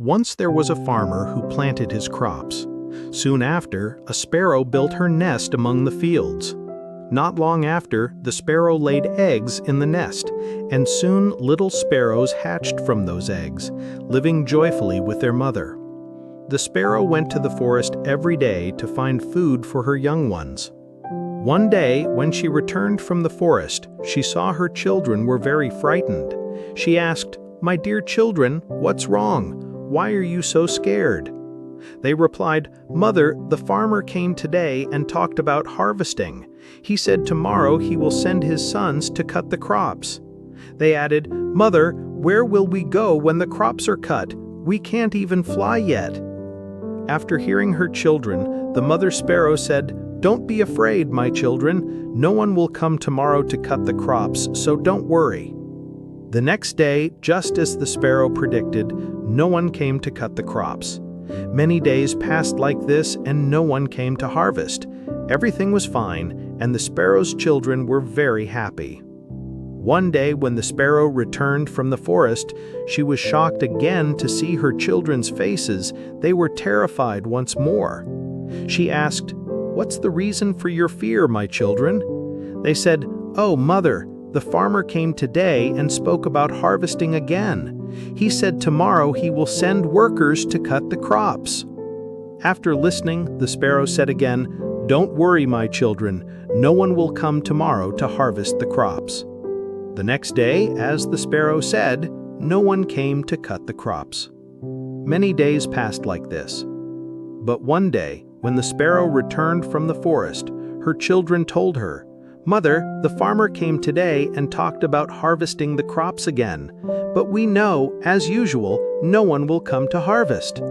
Once there was a farmer who planted his crops. Soon after, a sparrow built her nest among the fields. Not long after, the sparrow laid eggs in the nest, and soon little sparrows hatched from those eggs, living joyfully with their mother. The sparrow went to the forest every day to find food for her young ones. One day, when she returned from the forest, she saw her children were very frightened. She asked, "My dear children, what's wrong? Why are you so scared?" They replied, "Mother, the farmer came today and talked about harvesting. He said tomorrow he will send his sons to cut the crops." They added, "Mother, where will we go when the crops are cut? We can't even fly yet." After hearing her children, the mother sparrow said, "Don't be afraid, my children. No one will come tomorrow to cut the crops, so don't worry." The next day, just as the sparrow predicted, no one came to cut the crops. Many days passed like this, and no one came to harvest. Everything was fine, and the sparrow's children were very happy. One day, when the sparrow returned from the forest, she was shocked again to see her children's faces. They were terrified once more. She asked, "What's the reason for your fear, my children?" They said, "Oh, mother, the farmer came today and spoke about harvesting again. He said tomorrow he will send workers to cut the crops." After listening, the sparrow said again, "Don't worry, my children. No one will come tomorrow to harvest the crops." The next day, as the sparrow said, no one came to cut the crops. Many days passed like this. But one day, when the sparrow returned from the forest, her children told her, "Mother, the farmer came today and talked about harvesting the crops again, but we know, as usual, no one will come to harvest."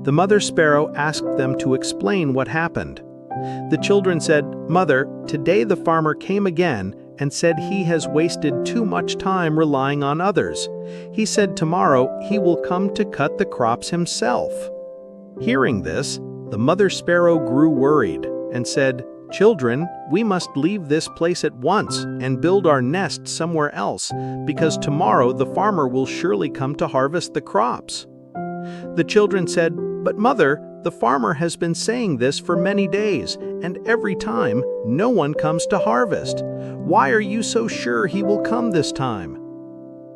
The mother sparrow asked them to explain what happened. The children said, "Mother, today the farmer came again and said he has wasted too much time relying on others. He said tomorrow he will come to cut the crops himself." Hearing this, the mother sparrow grew worried and said, "Children, we must leave this place at once and build our nest somewhere else, because tomorrow the farmer will surely come to harvest the crops." The children said, "But mother, the farmer has been saying this for many days, and every time no one comes to harvest. Why are you so sure he will come this time?"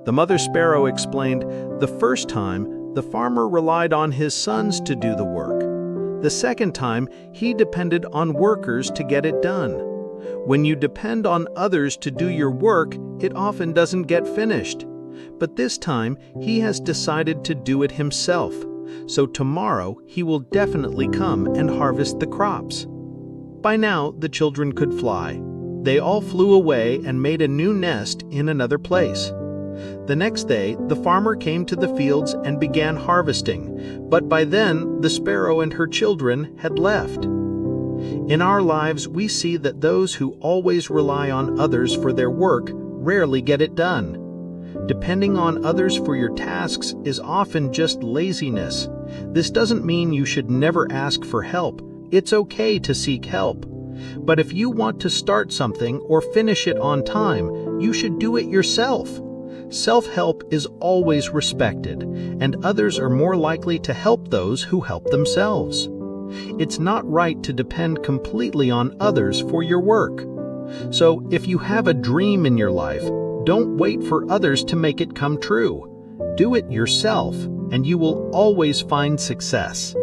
The mother sparrow explained, "The first time, the farmer relied on his sons to do the work. The second time, he depended on workers to get it done. When you depend on others to do your work, it often doesn't get finished. But this time, he has decided to do it himself. So tomorrow, he will definitely come and harvest the crops." By now, the children could fly. They all flew away and made a new nest in another place. The next day, the farmer came to the fields and began harvesting, but by then, the sparrow and her children had left. In our lives, we see that those who always rely on others for their work rarely get it done. Depending on others for your tasks is often just laziness. This doesn't mean you should never ask for help. It's okay to seek help. But if you want to start something or finish it on time, you should do it yourself. Self-help is always respected, and others are more likely to help those who help themselves. It's not right to depend completely on others for your work. So if you have a dream in your life, don't wait for others to make it come true. Do it yourself, and you will always find success.